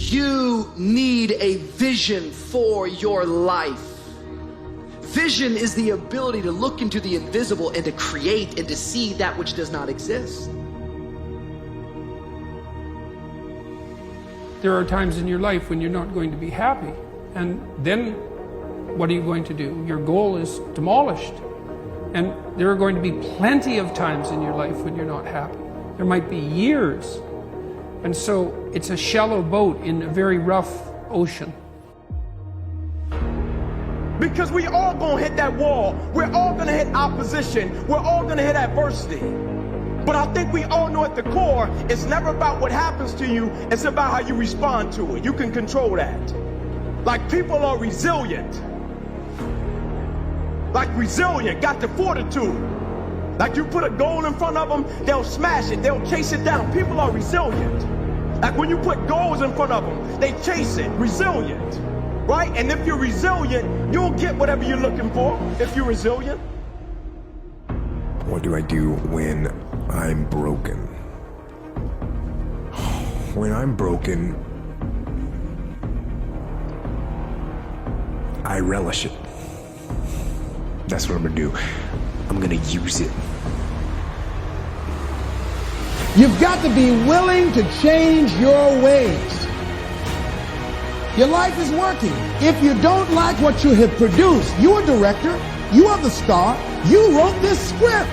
You need a vision for your life. Vision is the ability to look into the invisible and to create and to see that which does not exist. There are times in your life when you're not going to be happy. And then what are you going to do? Your goal is demolished. And there are going to be plenty of times in your life when you're not happy. There might be years. And so it's a shallow boat in a very rough ocean. Because we all gonna hit that wall. We're all gonna hit opposition. We're all gonna hit adversity. But I think we all know at the core, it's never about what happens to you, it's about how you respond to it. You can control that. Like, people are resilient. Like, resilient, got the fortitude. Like, you put a goal in front of them, they'll smash it, they'll chase it down. People are resilient. Like, when you put goals in front of them, they chase it. Resilient, right? And if you're resilient, you'll get whatever you're looking for if you're resilient. What do I do when I'm broken? When I'm broken, I relish it. That's what I'm gonna do. I'm gonna use it. You've got to be willing to change your ways. Your life is working. If you don't like what you have produced, you're a director, you are the star, you wrote this script.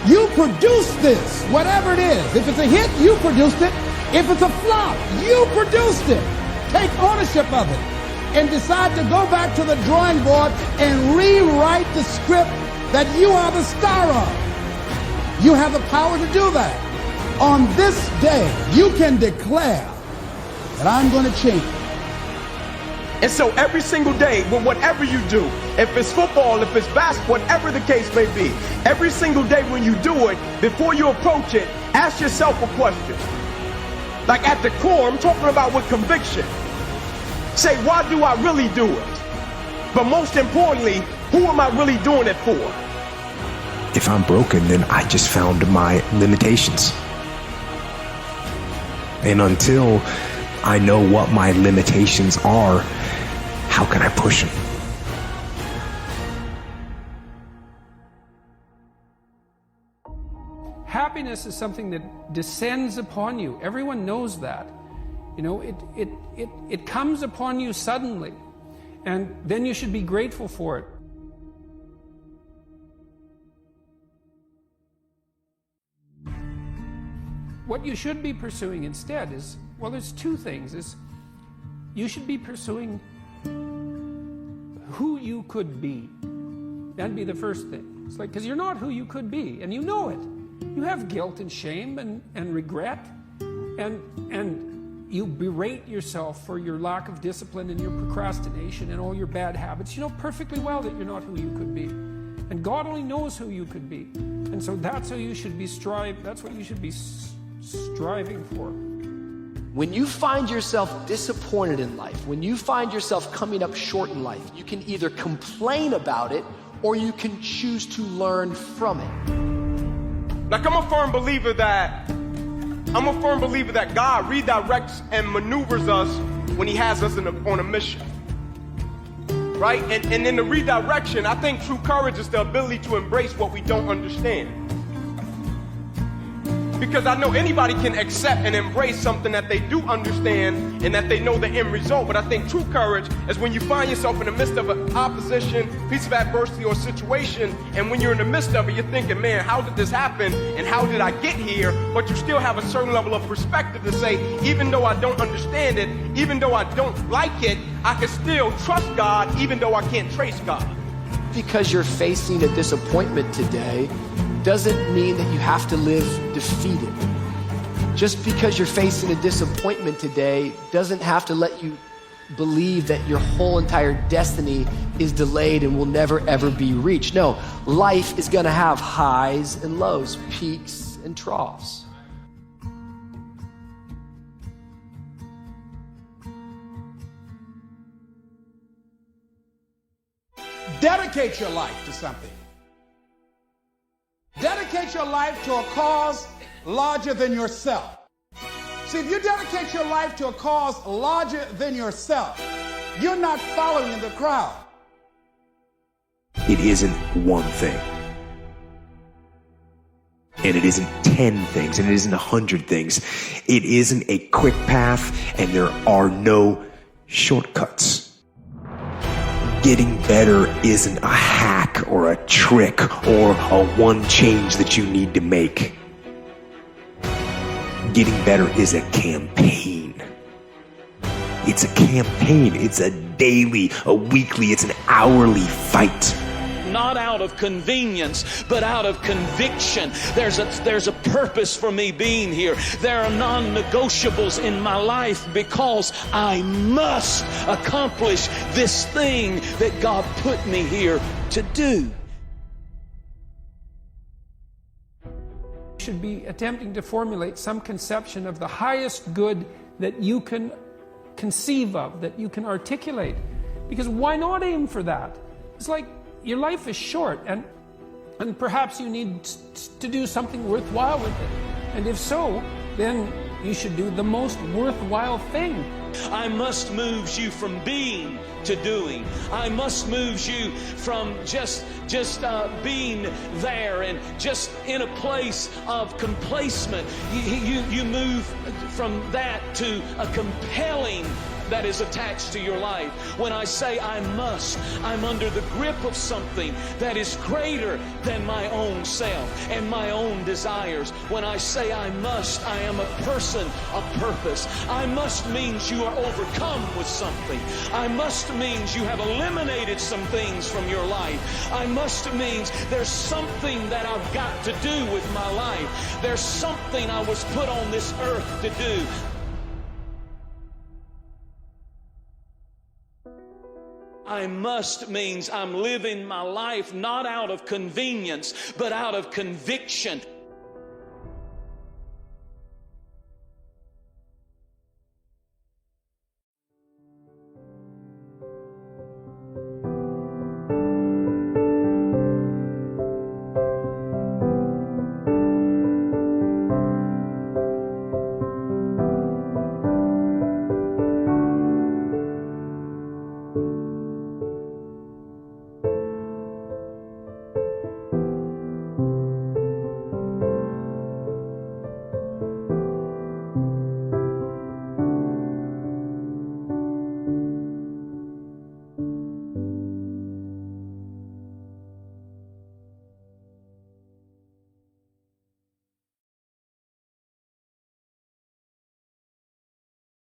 You produced this, whatever it is. If it's a hit, you produced it. If it's a flop, you produced it. Take ownership of it and decide to go back to the drawing board and rewrite the script that you are the star of. You have the power to do that. On this day, you can declare that I'm going to change. And so every single day, with whatever you do, if it's football, if it's basketball, whatever the case may be, every single day when you do it, before you approach it, ask yourself a question. Like, at the core, I'm talking about with conviction. Say, why do I really do it? But most importantly, who am I really doing it for? If I'm broken, then I just found my limitations. And until I know what my limitations are, how can I push them? Happiness is something that descends upon you. Everyone knows that. You know, it comes upon you suddenly, and then you should be grateful for it. What you should be pursuing instead is, well, there's two things. You should be pursuing who you could be. That'd be the first thing. It's like, because you're not who you could be, and you know it. You have guilt and shame and regret, and you berate yourself for your lack of discipline and your procrastination and all your bad habits. You know perfectly well that you're not who you could be. And God only knows who you could be. And so that's how you should be that's what you should be striving for. When you find yourself disappointed in life, when you find yourself coming up short in life, you can either complain about it or you can choose to learn from it. Like, I'm a firm believer that God redirects and maneuvers us when he has us on a mission. Right? And in the redirection, I think true courage is the ability to embrace what we don't understand. Because I know anybody can accept and embrace something that they do understand and that they know the end result. But I think true courage is when you find yourself in the midst of an opposition, piece of adversity or situation, and when you're in the midst of it, you're thinking, man, how did this happen and how did I get here? But you still have a certain level of perspective to say, even though I don't understand it, even though I don't like it, I can still trust God even though I can't trace God. Because you're facing a disappointment today doesn't mean that you have to live defeated. Just because you're facing a disappointment today doesn't have to let you believe that your whole entire destiny is delayed and will never ever be reached. No, life is going to have highs and lows, peaks and troughs. Dedicate your life to something. Dedicate your life to a cause larger than yourself. See, if you dedicate your life to a cause larger than yourself, you're not following in the crowd. It isn't one thing. And it isn't 10 things, and it isn't 100 things. It isn't a quick path, and there are no shortcuts. Getting better isn't a hack or a trick or a one change that you need to make. Getting better is a campaign. It's a campaign. It's a daily, a weekly, it's an hourly fight. Not out of convenience, but out of conviction. There's a purpose for me being here. There are non-negotiables in my life because I must accomplish this thing that God put me here to do. You should be attempting to formulate some conception of the highest good that you can conceive of, that you can articulate. Because why not aim for that? It's like your life is short, and perhaps you need to do something worthwhile with it. And if so, then you should do the most worthwhile thing. I must move you from being to doing. I must move you from just being there and just in a place of complacement. You move from that to a compelling that is attached to your life. When I say I must, I'm under the grip of something that is greater than my own self and my own desires. When I say I must, I am a person of purpose. I must means you are overcome with something. I must means you have eliminated some things from your life. I must means there's something that I've got to do with my life. There's something I was put on this earth to do. I must means I'm living my life not out of convenience, but out of conviction.